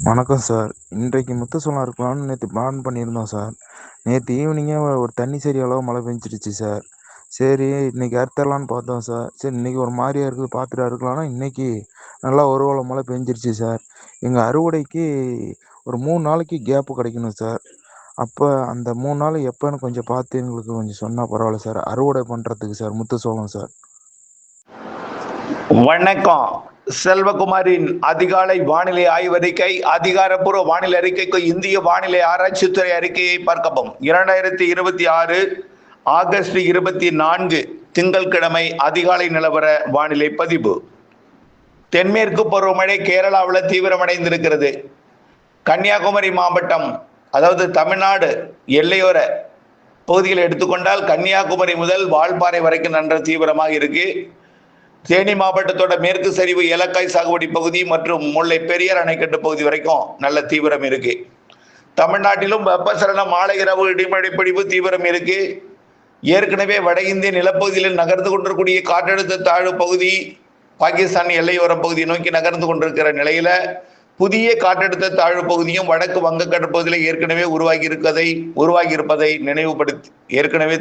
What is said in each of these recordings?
வணக்கம் சார். இன்றைக்கு முத்துசோளம் அறுக்கலாம்னு நேத்து பிளான் பண்ணியிருந்தோம் சார். நேத்து ஈவினிங்கே ஒரு தண்ணி சரி அளவு மழை பெஞ்சிருச்சு சார். சரி இன்னைக்கு அறுத்தரலான்னு பார்த்தோம் சார். சரி இன்னைக்கு ஒரு மாரியா இருக்குது பார்த்துட்டு அறுக்கலாம்னா, இன்னைக்கு நல்லா ஒரு வேள மழை பெஞ்சிருச்சு சார். எங்க அறுவடைக்கு ஒரு 3 நாளைக்கு கேப் கிடைக்கணும் சார். அப்ப அந்த 3 நாள் எப்பன்னு கொஞ்சம் பார்த்து எங்களுக்கு கொஞ்சம் சொன்னா பரவாயில்ல சார். அறுவடை பண்றதுக்கு சார் முத்துசோளம் சார். வணக்கம். செல்வகுமாரின் அதிகாலை வானிலை ஆய்வறிக்கை. அதிகாரப்பூர்வ வானிலை அறிக்கைக்கு இந்திய வானிலை ஆராய்ச்சித்துறை அறிக்கையை பார்க்கவும். 2026 ஆகஸ்ட் 24 திங்கட்கிழமை அதிகாலை நிலவர வானிலை பதிவு. தென்மேற்கு பருவமழை கேரளாவில் தீவிரமடைந்திருக்கிறது. கன்னியாகுமரி மாவட்டம், அதாவது தமிழ்நாடு எல்லையோர பகுதிகளை எடுத்துக்கொண்டால் கன்னியாகுமரி முதல் வால்பாறை வரைக்கும் நன்ற தீவிரமாக இருக்கு. தேனி மாவட்டத்தோட மேற்கு சரிவு ஏலக்காய் சாகுபடி பகுதி மற்றும் முல்லை பெரியார் அணைக்கட்டு பகுதி வரைக்கும் நல்ல தீவிரம் இருக்கு. தமிழ்நாட்டிலும் வெப்பசலன மாலை இரவு இடிமழை பொழிவு தீவிரம் இருக்கு. ஏற்கனவே வட இந்திய நிலப்பகுதியில் நகர்ந்து கொண்டிருக்கூடிய காற்றழுத்த தாழ்வு பகுதி பாகிஸ்தான் எல்லையோர பகுதியை நோக்கி நகர்ந்து கொண்டிருக்கிற நிலையில புதிய காற்றழுத்த தாழ்வு பகுதியும் வடக்கு வங்கக்கடல் பகுதியில் ஏற்கனவே உருவாகி இருப்பதை ஏற்கனவே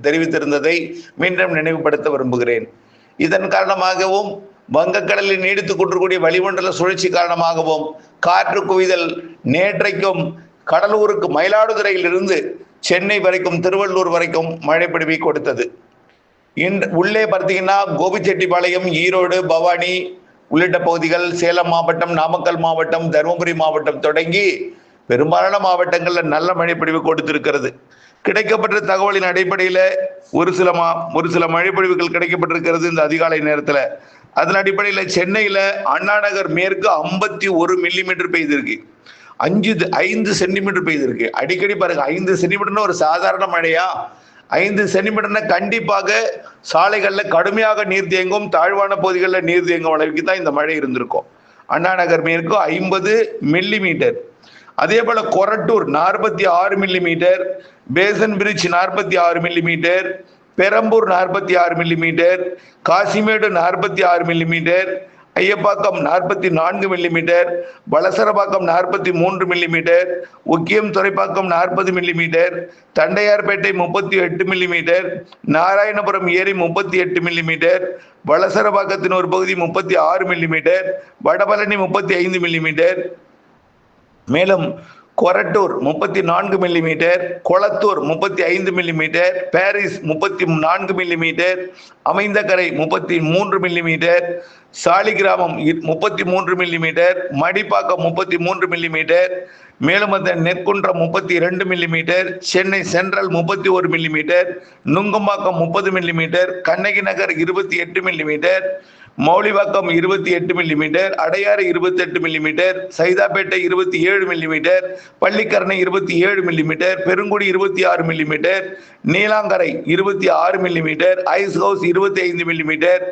தெரிவித்திருந்ததை மீண்டும் நினைவுபடுத்த விரும்புகிறேன். இதன் காரணமாகவும் வங்கக்கடலில் நீடித்துக் கொண்டிருக்கூடிய வளிமண்டல சுழற்சி காரணமாகவும் காற்று குவிதல் நேற்றைக்கும் கடலூருக்கு மயிலாடுதுறையில் இருந்து சென்னை வரைக்கும் திருவள்ளூர் வரைக்கும் மழை பொழிவை கொடுத்தது. உள்ளே பார்த்தீங்கன்னா கோபிச்செட்டிப்பாளையம், ஈரோடு, பவானி உள்ளிட்ட பகுதிகள், சேலம் மாவட்டம், நாமக்கல் மாவட்டம், தருமபுரி மாவட்டம் தொடங்கி பெரும்பாலான மாவட்டங்கள்ல நல்ல மழை பொழிவு கொடுத்திருக்கிறது. கிடைக்கப்பட்ட தகவலின் அடிப்படையில ஒரு சில மழைப்பொழிவுகள் கிடைக்கப்பட்டிருக்கிறது இந்த அதிகாலை நேரத்துல. அதன் அடிப்படையில சென்னையில அண்ணா நகர் மேற்கு 51 மில்லிமீட்டர் பெய்திருக்கு. 5 சென்டிமீட்டர் பெய்திருக்கு. அடிக்கடி பாருங்க, 5 சென்டிமீட்டர்னு ஒரு சாதாரண மழையா? 5 சென்டிமீட்டர்னா கண்டிப்பாக சாலைகள்ல கடுமையாக நீர் தேங்கும், தாழ்வான பகுதிகளில் நீர் தேங்கும் அளவுக்கு தான் இந்த மழை இருந்திருக்கும். அண்ணா நகர் மேற்கு 50 மில்லிமீட்டர். அதே போல Korattur 46 millimetre, Basin Bridge 46 millimetre, Perambur 46 millimetre, Kasimedu 46 millimetre, Ayyappakkam 44 millimetre, Valasaravakkam 43 millimetre, Okkiyam Thoraipakkam 40 millimetre, Tondiarpet 38 millimetre, Narayanapuram ஏரி 38 மில்லிமீட்டர், வலசரபாக்கத்தின் ஒரு பகுதி 36 மில்லிமீட்டர், வடபழனி 35 மில்லிமீட்டர், மேலும் Korattur 34 millimetre, Kolathur 35 millimetre, Parrys 34 millimetre, Aminjikarai 33 millimetre, Saligramam 33 millimetre, Madipakkam 33 millimetre, மேலும் அந்த Nerkundram 32 millimetre, Chennai Central 31 millimetre, Nungambakkam 30 millimetre, Kannagi Nagar 28 millimetre, Moulivakkam 28 millimetre, Adyar 28 millimetre, Saidapet 27 millimetre, Pallikaranai 27 millimetre, Perungudi 26 millimetre, Neelankarai 26 millimetre, Ice House 25 millimetre,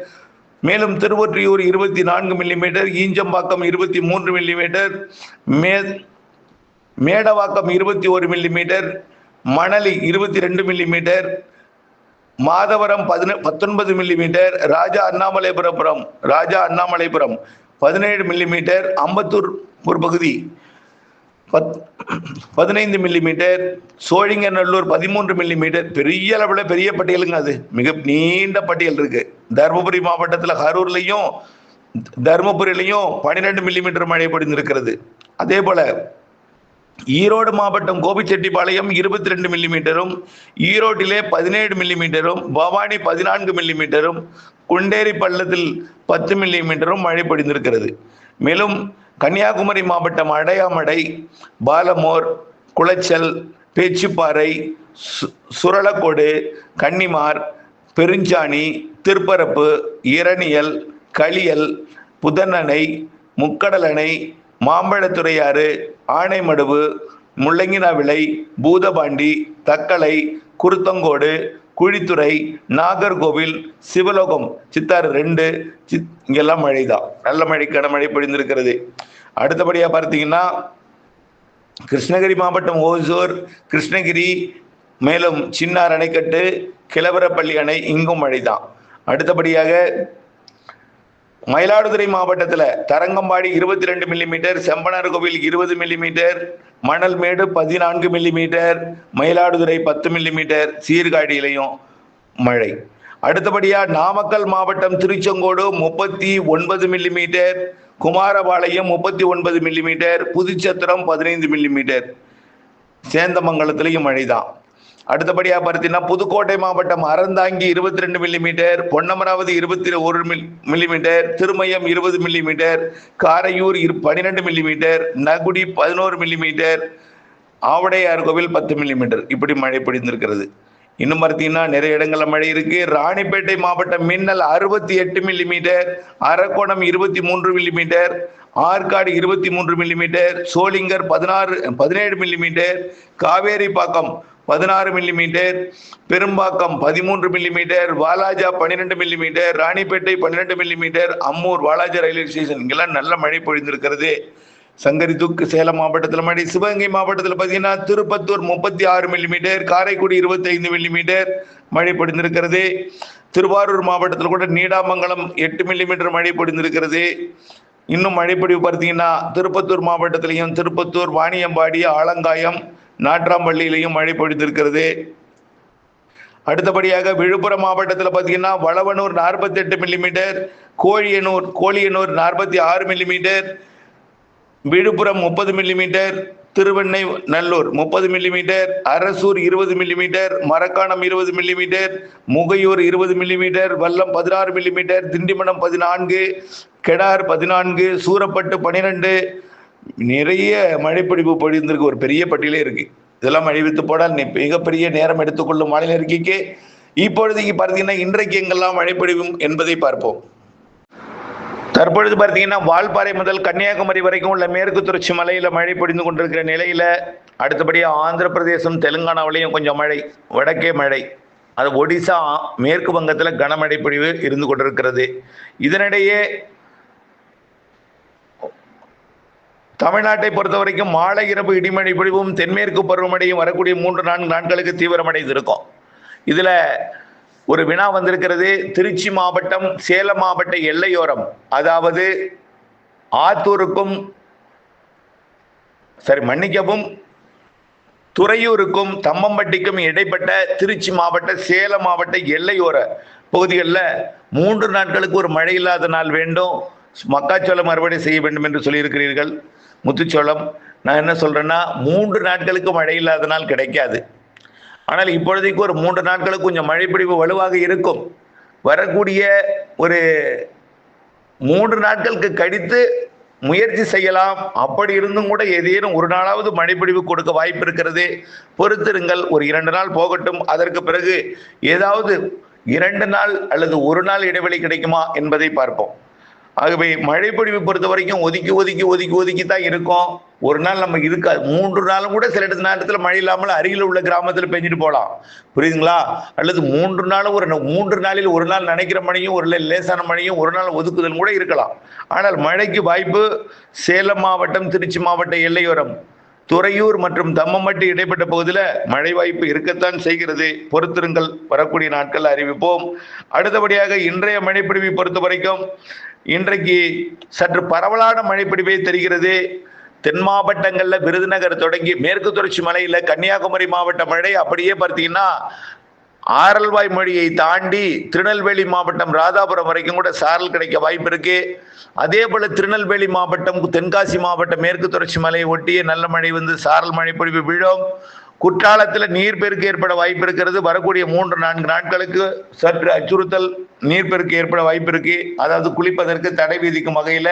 மேலும் Thiruvottiyur 24 millimetre, Injambakkam 23 millimetre, Medavakkam 21 millimetre, Manali 22 millimetre, Madhavaram 19 millimetre, ராஜா Annamalaipuram 17 millimetre, Ambattur ஒரு பகுதி 15 millimetre, Sholinganallur 13 millimetre. பெரிய அளவில் பெரிய பட்டியலுங்க, அது மிக நீண்ட பட்டியல் இருக்கு. தருமபுரி மாவட்டத்தில் கரூர்லையும் தருமபுரியிலையும் 12 மில்லிமீட்டர் மழை பொழிந்திருக்கிறது. அதே போல ஈரோடு மாவட்டம் கோபிச்செட்டிப்பாளையம் 22 மில்லிமீட்டரும், ஈரோட்டிலே 17 மில்லிமீட்டரும், பவானி 14 மில்லிமீட்டரும், குண்டேரி பள்ளத்தில் 10 மில்லிமீட்டரும் மழை பொழிந்திருக்கிறது. மேலும் கன்னியாகுமரி மாவட்டம் அடையாமடை, பாலமோர், குளச்சல், பேச்சுப்பாறை, சுரளக்கோடு, கன்னிமார், பெருஞ்சாணி, திருப்பரப்பு, இரணியல், களியல், புதனணை, முக்கடலணை, மாம்பழத்துறையாறு, ஆனைமடுவு, முள்ளங்கினாவிளை, பூதபாண்டி, தக்கலை, குருத்தங்கோடு, குழித்துறை, நாகர்கோவில், சிவலோகம், சித்தாறு 2 இங்கெல்லாம் மழைதான். நல்ல மழைக்கான மழை பொழிந்திருக்கிறது. அடுத்தபடியா பார்த்தீங்கன்னா கிருஷ்ணகிரி மாவட்டம் ஓசூர், கிருஷ்ணகிரி, மேலும் சின்னார் அணைக்கட்டு, கிளவரப்பள்ளி அணை, இங்கும் மழைதான். அடுத்தபடியாக மயிலாடுதுறை மாவட்டத்தில் Tharangambadi 22 millimetre, Sembanarkoil 20 millimetre, Manalmedu 14 millimetre, Mayiladuthurai 10 millimetre, சீர்காழியிலையும் மழை. அடுத்தபடியா நாமக்கல் மாவட்டம் Tiruchengode 39 millimetre, Kumarapalayam 39 millimetre, Puduchatram 15 millimetre, சேந்தமங்கலத்திலையும் மழைதான். அடுத்தபடியா பார்த்தீங்கன்னா புதுக்கோட்டை மாவட்டம் Aranthangi 22 millimetre, Ponnamaravathi 21 millimetre, Thirumayam 20 millimetre, Karaiyur 12 millimetre, Nagudi 11 millimetre, Avudaiyar Koil 10 millimetre இப்படி மழை பொழிந்திருக்கிறது. இன்னும் பார்த்தீங்கன்னா நிறைய இடங்கள்ல மழை இருக்கு. ராணிப்பேட்டை மாவட்டம் மின்னல் 68 millimetre, Arakkonam 23 millimetre, Arcot 23 millimetre, Sholinghur 17 millimetre, Kaveripakkam 16 millimetre, Perumbakkam 13 millimetre, Walajah 12 millimetre, Ranipet 12 millimetre, Ammoor Walajah railway station இங்கெல்லாம் நல்ல மழை பொழிந்திருக்கிறது. சங்கரிதுக்கு சேலம் மாவட்டத்தில் மழை. சிவகங்கை மாவட்டத்தில் பார்த்தீங்கன்னா திருப்பத்தூர் 36 மில்லிமீட்டர், காரைக்குடி 25 மில்லிமீட்டர் மழை பொழிந்திருக்கிறது. திருவாரூர் மாவட்டத்தில் கூட நீடாமங்கலம் 8 மில்லிமீட்டர் மழை பொழிந்திருக்கிறது. இன்னும் மழைப்பொழிவு பார்த்தீங்கன்னா திருப்பத்தூர் மாவட்டத்திலையும் திருப்பத்தூர், வாணியம்பாடி, ஆலங்காயம், நாட்ராம்பள்ளியிலையும் மழை பொழிந்திருக்கிறது. அடுத்தபடியாக விழுப்புரம் மாவட்டத்தில் பார்த்தீங்கன்னா Valavanur 48 millimetre, Koliyanur 46 millimetre, Villupuram 30 millimetre, Thiruvennainallur 30 millimetre, Arasur 20 millimetre, Marakkanam 20 millimetre, Mugaiyur 20 millimetre, Vallam 16 millimetre, Tindivanam 14, Kedar 14, Surapattu 12 நிறைய மழைப்பொழிவு பொழிந்திருக்கு. ஒரு பெரிய பட்டியலே இருக்கு. இதெல்லாம் மழைவித்து போடால் மிகப்பெரிய நேரம் எடுத்துக்கொள்ளும் வானிலை அறிக்கைக்கு இப்பொழுதைக்கு பார்த்தீங்கன்னா இன்றைக்கு எங்கெல்லாம் மழைப்பொழிவும் என்பதை பார்ப்போம். தற்பொழுது பார்த்தீங்கன்னா வால்பாறை முதல் கன்னியாகுமரி வரைக்கும் உள்ள மேற்கு தொடர்ச்சி மலையில மழை பொழிந்து கொண்டிருக்கிற நிலையில அடுத்தபடியாக ஆந்திர பிரதேசம், தெலுங்கானாவிலையும் கொஞ்சம் மழை, வடக்கே மழை, அது ஒடிசா, மேற்கு வங்கத்தில் கனமழை பொழிவு இருந்து கொண்டிருக்கிறது. இதனிடையே தமிழ்நாட்டை பொறுத்த வரைக்கும் மாலை இரவு இடிமழை பொழிவும் தென்மேற்கு பருவமழையும் வரக்கூடிய 3-4 நாட்களுக்கு தீவிரமடைந்திருக்கும். இதுல ஒரு வினா வந்திருக்கிறது. திருச்சி மாவட்டம் சேலம் மாவட்ட எல்லையோரம், அதாவது ஆத்தூருக்கும் துறையூருக்கும் தம்மம்பட்டிக்கும் இடைப்பட்ட திருச்சி மாவட்ட சேலம் மாவட்ட எல்லையோர பகுதிகளில் 3 நாட்களுக்கு ஒரு மழை இல்லாத நாள் வேண்டும், மக்காச்சோளம் அறுவடை செய்ய வேண்டும் என்று சொல்லியிருக்கிறீர்கள். முத்துச்சோளம் நான் என்ன சொல்றேன்னா 3 நாட்களுக்கு மழை இல்லாத நாள் கிடைக்காது. ஆனால் இப்பொழுதைக்கு ஒரு 3 நாட்களுக்கு கொஞ்சம் மழைப்பிடிவு வலுவாக இருக்கும். வரக்கூடிய ஒரு 3 நாட்களுக்கு கழித்து முயற்சி செய்யலாம். அப்படி இருந்தும் கூட ஏதேனும் ஒரு நாளாவது மழைப்பிடிவு கொடுக்க வாய்ப்பு இருக்கிறது. பொறுத்திருங்கள், ஒரு 2 நாள் போகட்டும். அதற்கு பிறகு ஏதாவது 2 நாள் அல்லது 1 நாள் இடைவெளி கிடைக்குமா என்பதை பார்ப்போம். ஆகவே மழைப்பொழிவு பொறுத்த வரைக்கும் ஒதுக்கி தான் இருக்கும். ஒரு நாள் நம்ம இருக்காது. 3 நாளும் கூட சில நேரத்தில் மழை இல்லாமல் அருகில் உள்ள கிராமத்தில் பெஞ்சிட்டு போகலாம். புரியுதுங்களா? அல்லது 3 நாளும் 3 நாளில் 1 நாள் நினைக்கிற மழையும் ஒரு லேசான மழையும் 1 நாள் ஒதுக்குதல் கூட இருக்கலாம். ஆனால் மழைக்கு வாய்ப்பு சேலம் மாவட்டம், திருச்சி மாவட்ட எல்லையோரம், துறையூர் மற்றும் தம்மம்பட்டி இடைப்பட்ட பகுதியில் மழை வாய்ப்பு இருக்கத்தான் செய்கிறது. பொறுத்திருங்கள், வரக்கூடிய நாட்கள் அறிவிப்போம். அடுத்தபடியாக இன்றைய மழைப்பிடிவை பொறுத்த வரைக்கும் இன்றைக்கு சற்று பரவலான மழைப்பிடிவே தெரிகிறது. தென் மாவட்டங்கள்ல விருதுநகர் தொடங்கி மேற்கு தொடர்ச்சி மலையில கன்னியாகுமரி மாவட்ட மழை அப்படியே பார்த்தீங்கன்னா ஆரல்வாய் மொழியை தாண்டி திருநெல்வேலி மாவட்டம் ராதாபுரம் வரைக்கும் கூட சாரல் கிடைக்க வாய்ப்பு இருக்கு. அதே போல திருநெல்வேலி மாவட்டம், தென்காசி மாவட்டம் மேற்கு தொடர்ச்சி மலையை ஒட்டிய நல்ல மழை வந்து சாரல் மழை பொழிவு விழும். குற்றாலத்தில் நீர்ப்பெருக்கு ஏற்பட வாய்ப்பு இருக்கிறது. வரக்கூடிய 3-4 நாட்களுக்கு சற்று அச்சுறுத்தல் நீர்ப்பெருக்கு ஏற்பட வாய்ப்பு இருக்கு. அதாவது குளிப்பதற்கு தடை விதிக்கும் வகையில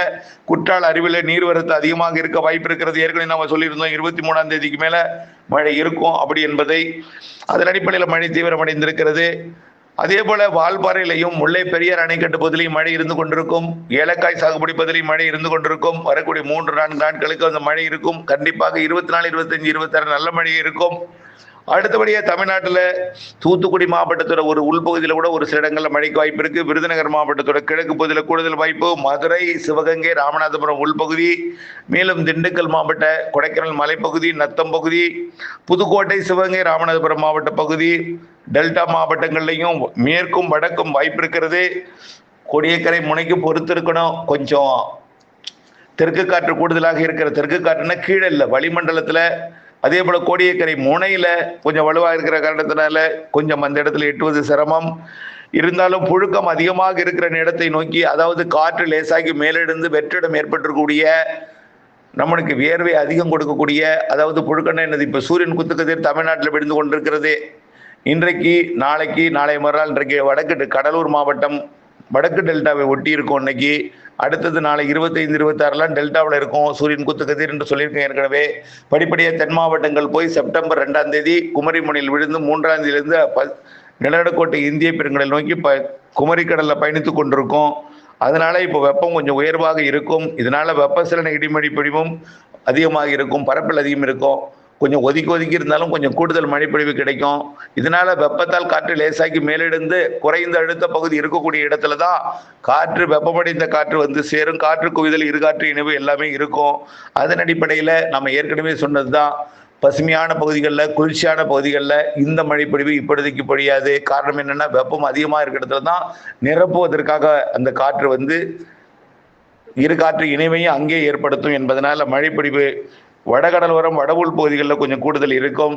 குற்றால அருவில நீர்வரத்து அதிகமாக இருக்க வாய்ப்பு இருக்கிறது. ஏற்கனவே நம்ம சொல்லியிருந்தோம் 23ஆம் தேதிக்கு மேல மழை இருக்கும் அப்படி என்பதை. அதன் அடிப்படையில் மழை தீவிரமடைந்திருக்கிறது. அதே போல வால்பாறையிலையும் முல்லை பெரியார் அணைக்கட்டு பகுதியிலையும் மழை இருந்து கொண்டிருக்கும். ஏலக்காய் சாகுபடி பகுதியிலையும் மழை இருந்து கொண்டிருக்கும். வரக்கூடிய 3-4 நாட்களுக்கு அந்த மழை இருக்கும். கண்டிப்பாக 24, 25, 26 நல்ல மழை இருக்கும். அடுத்தபடியாக தமிழ்நாட்டில் தூத்துக்குடி மாவட்டத்தோட ஒரு உள்பகுதியில் கூட ஒரு சில இடங்களில் மழைக்கு வாய்ப்பு இருக்கு. விருதுநகர் மாவட்டத்தோட கிழக்கு பகுதியில் கூடுதல் வாய்ப்பு. மதுரை, சிவகங்கை, ராமநாதபுரம் உள்பகுதி, மேலும் திண்டுக்கல் மாவட்ட கொடைக்கானல் மலைப்பகுதி, நத்தம் பகுதி, புதுக்கோட்டை, சிவகங்கை, ராமநாதபுரம் மாவட்ட பகுதி, டெல்டா மாவட்டங்கள்லையும் மேற்கும் வடக்கும் வாய்ப்பு இருக்கிறது. கோடியக்கரை முனைக்கு பொறுத்து இருக்கணும். கொஞ்சம் தெற்கு காற்று கூடுதலாக இருக்கிற, தெற்கு காற்றுனா கீழே இல்லை, வளிமண்டலத்தில். அதே போல கோடியக்கரை முனையில கொஞ்சம் வலுவாக இருக்கிற காரணத்தினால கொஞ்சம் அந்த இடத்துல எட்டுவது சிரமம். இருந்தாலும் புழுக்கம் அதிகமாக இருக்கிற இடத்தை நோக்கி, அதாவது காற்று லேசாகி மேலெழுந்து வெற்றிடம் ஏற்பட்டிருக்கக்கூடிய, நம்மளுக்கு வியர்வை அதிகம் கொடுக்கக்கூடிய, அதாவது புழுக்கம்னா என்னது, இப்ப சூரியன் குத்துக்கதிர் தமிழ்நாட்டில் விழுந்து கொண்டிருக்கிறது. இன்றைக்கு நாளைக்கு நாளைய மறுநாள் இன்றைக்கு வடக்கு கடலூர் மாவட்டம் வடக்கு டெல்டாவை ஒட்டி இருக்கும். இன்னைக்கு அடுத்தது நாளை 25, 26 டெல்டாவில் இருக்கும் சூரியன் குத்துக்கதிர் என்று சொல்லியிருக்கேன் ஏற்கனவே. படிப்படியாக தென் மாவட்டங்கள் போய் செப்டம்பர் 2ஆம் தேதி குமரிமுனையில் விழுந்து 3ஆம் தேதியிலிருந்து நிலநடுக்கோட்டை இந்திய பெருங்கடல் நோக்கி குமரிக்கடலில் பயணித்து கொண்டிருக்கும். அதனால இப்போ வெப்பம் கொஞ்சம் உயர்வாக இருக்கும். இதனால வெப்பசலன இடிமழை பொழிவும் அதிகமாக இருக்கும், பரப்பில் அதிகம் இருக்கும். கொஞ்சம் ஒதுக்கி இருந்தாலும் கொஞ்சம் கூடுதல் மழைப்பொழிவு கிடைக்கும். இதனால வெப்பத்தால் காற்று லேசாக்கி மேலெழுந்து குறைந்த அழுத்த பகுதி இருக்கக்கூடிய இடத்துல தான் காற்று, வெப்பமடைந்த காற்று வந்து சேரும். காற்று குவிதல், இருகாற்று இணைவு எல்லாமே இருக்கும். அதன் அடிப்படையில் நம்ம ஏற்கனவே சொன்னதுதான், பசுமையான பகுதிகளில், குளிர்ச்சியான பகுதிகளில் இந்த மழைப்பொழிவு இப்பொழுதைக்கு பொழியாது. காரணம் என்னன்னா, வெப்பம் அதிகமாக இருக்கிற இடத்துல தான் நிரப்புவதற்காக அந்த காற்று வந்து இருகாற்று இணைவையும் அங்கே ஏற்படுத்தும் என்பதனால மழைப்பொழிவு வடகடலோரம், வட உள் பகுதிகளில் கொஞ்சம் கூடுதல் இருக்கும்.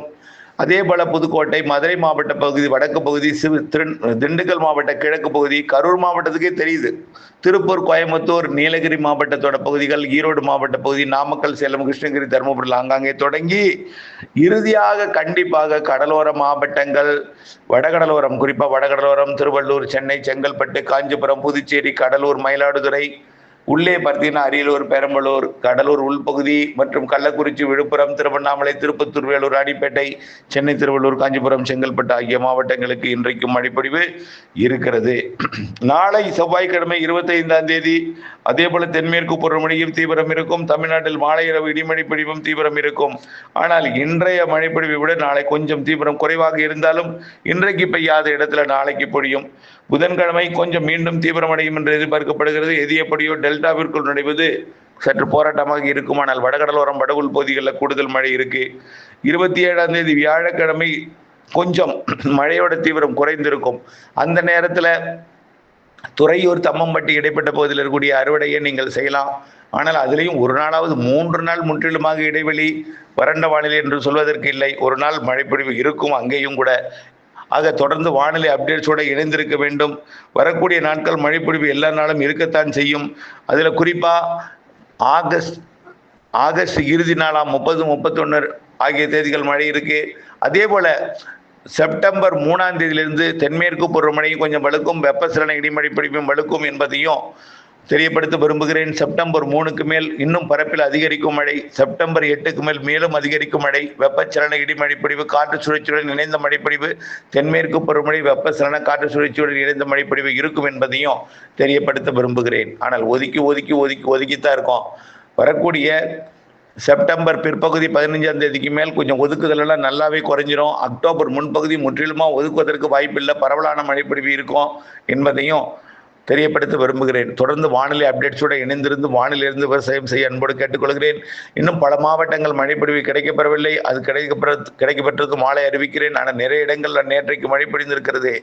அதே போல புதுக்கோட்டை, மதுரை மாவட்ட பகுதி, வடக்கு பகுதி, திண்டுக்கல் மாவட்ட கிழக்கு பகுதி, கரூர் மாவட்டத்துக்கே தெரியுது, திருப்பூர், கோயம்புத்தூர், நீலகிரி மாவட்டத்தோட பகுதிகள், ஈரோடு மாவட்ட பகுதி, நாமக்கல், சேலம், கிருஷ்ணகிரி, தருமபுரியில் ஆங்காங்கே தொடங்கி இறுதியாக கண்டிப்பாக கடலோர மாவட்டங்கள், வடகடலோரம், குறிப்பாக வடகடலோரம், திருவள்ளூர், சென்னை, செங்கல்பட்டு, காஞ்சிபுரம், புதுச்சேரி, கடலூர், மயிலாடுதுறை, உள்ளே பார்த்தீங்கன்னா அரியலூர், பெரம்பலூர், கடலூர் உள்பகுதி மற்றும் கள்ளக்குறிச்சி, விழுப்புரம், திருவண்ணாமலை, திருப்பத்தூர், வேலூர், ராணிப்பேட்டை, சென்னை, திருவள்ளூர், காஞ்சிபுரம், செங்கல்பட்டு ஆகிய மாவட்டங்களுக்கு இன்றைக்கும் மழைப்பொழிவு இருக்கிறது. நாளை செவ்வாய்க்கிழமை 25ஆம் தேதி அதே போல தென்மேற்கு பருவமழையும் தீவிரம் இருக்கும். தமிழ்நாட்டில் மாலை இரவு இடிமழை பொழிவும் தீவிரம் இருக்கும். ஆனால் இன்றைய மழைப்பொழிவை விட நாளை கொஞ்சம் தீவிரம் குறைவாக இருந்தாலும் இன்றைக்கு பெய்யாத இடத்துல நாளைக்கு பொழியும். புதன்கிழமை கொஞ்சம் மீண்டும் தீவிரமடையும் என்று எதிர்பார்க்கப்படுகிறது. எது எப்படியோ டெல்டாவிற்குள் நுழைவது சற்று போராட்டமாக இருக்கும். ஆனால் வடகடலோரம், வட உள் பகுதிகளில் கூடுதல் மழை இருக்கு. 27ஆம் தேதி வியாழக்கிழமை கொஞ்சம் மழையோட தீவிரம் குறைந்திருக்கும். அந்த நேரத்தில் துறையூர், தம்மம்பட்டி இடைப்பட்ட பகுதியில் இருக்கக்கூடிய அறுவடையை நீங்கள் செய்யலாம். ஆனால் அதிலையும் ஒரு நாளாவது 3 நாள் முற்றிலுமாக இடைவெளி, வறண்ட வானிலை என்று சொல்வதற்கு இல்லை. ஒரு நாள் மழைப்பொழிவு இருக்கும் அங்கேயும் கூட. ஆக தொடர்ந்து வானிலை அப்டேட்ஸோட இணைந்திருக்க வேண்டும். வரக்கூடிய நாட்கள் மழைப்பொழிவு எல்லா நாளும் இருக்கத்தான் செய்யும். அதில் குறிப்பாக ஆகஸ்ட் இறுதி நாளாம் 30, 31 ஆகிய தேதிகள் மழை இருக்கு. அதே போல செப்டம்பர் 3ஆம் தேதியிலிருந்து தென்மேற்கு பருவமழையும் கொஞ்சம் வலுக்கும், வெப்பசலன இடிமழை பொழிவும் வலுக்கும் என்பதையும் தெரியப்படுத்த விரும்புகிறேன். செப்டம்பர் 3க்கு மேல் இன்னும் பரப்பில் அதிகரிக்கும் மழை, செப்டம்பர் 8க்கு மேல் மேலும் அதிகரிக்கும் மழை, வெப்பச்சலன இடிமழை பொழிவு, காற்று சுழற்சியுடன் இணைந்த மழைப்பொழிவு, தென்மேற்கு பருவமழை, வெப்பச்சலன காற்று சுழற்சியுடன் இணைந்த மழைப்பொழிவு இருக்கும் என்பதையும் தெரியப்படுத்த விரும்புகிறேன். ஆனால் ஒதுக்கித்தான் இருக்கும். வரக்கூடிய செப்டம்பர் பிற்பகுதி 15ஆம் தேதிக்கு மேல் கொஞ்சம் ஒதுக்குதலெல்லாம் நல்லாவே குறைஞ்சிரும். அக்டோபர் முன்பகுதி முற்றிலுமா ஒதுக்குவதற்கு வாய்ப்பில்லை, பரவலான மழைப்பொழிவு இருக்கும் என்பதையும் தெரியப்படுத்த விரும்புகிறேன். தொடர்ந்து வானிலை அப்டேட்ஸோடு இணைந்திருந்து வானிலிருந்து விவசாயம் செய்ய அன்போடு கேட்டுக்கொள்கிறேன். இன்னும் பல மாவட்டங்கள் மழைப்பொழிவு கிடைக்கப்பெறவில்லை. அது கிடைக்கப்பெற்றது மாலை அறிவிக்கிறேன். ஆனால் நிறைய இடங்கள் நேற்றைக்கு மழை பொழிந்திருக்கிறது.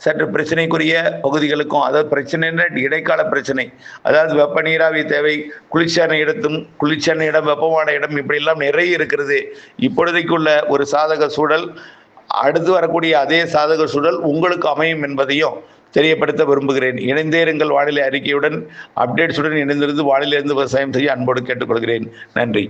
சற்று பிரச்சனைக்குரிய பகுதிகளுக்கும், அதாவது பிரச்சனை இடைக்கால பிரச்சனை, அதாவது வெப்ப நீராவி தேவை, குளிர்ச்சியான இடம், வெப்பமான இடம், இப்படியெல்லாம் நிறைய இருக்கிறது. இப்பொழுதைக்குள்ள ஒரு சாதக சூழல், அடுத்து வரக்கூடிய அதே சாதக சூழல் உங்களுக்கு அமையும் என்பதையும் தெரியப்படுத்த விரும்புகிறேன். இணைந்தே இருங்கள் வானிலை அறிக்கையுடன், அப்டேட்ஸுடன் இணைந்திருந்து வானிலையிலிருந்து விவசாயம் செய்ய அன்போடு கேட்டுக்கொள்கிறேன். நன்றி.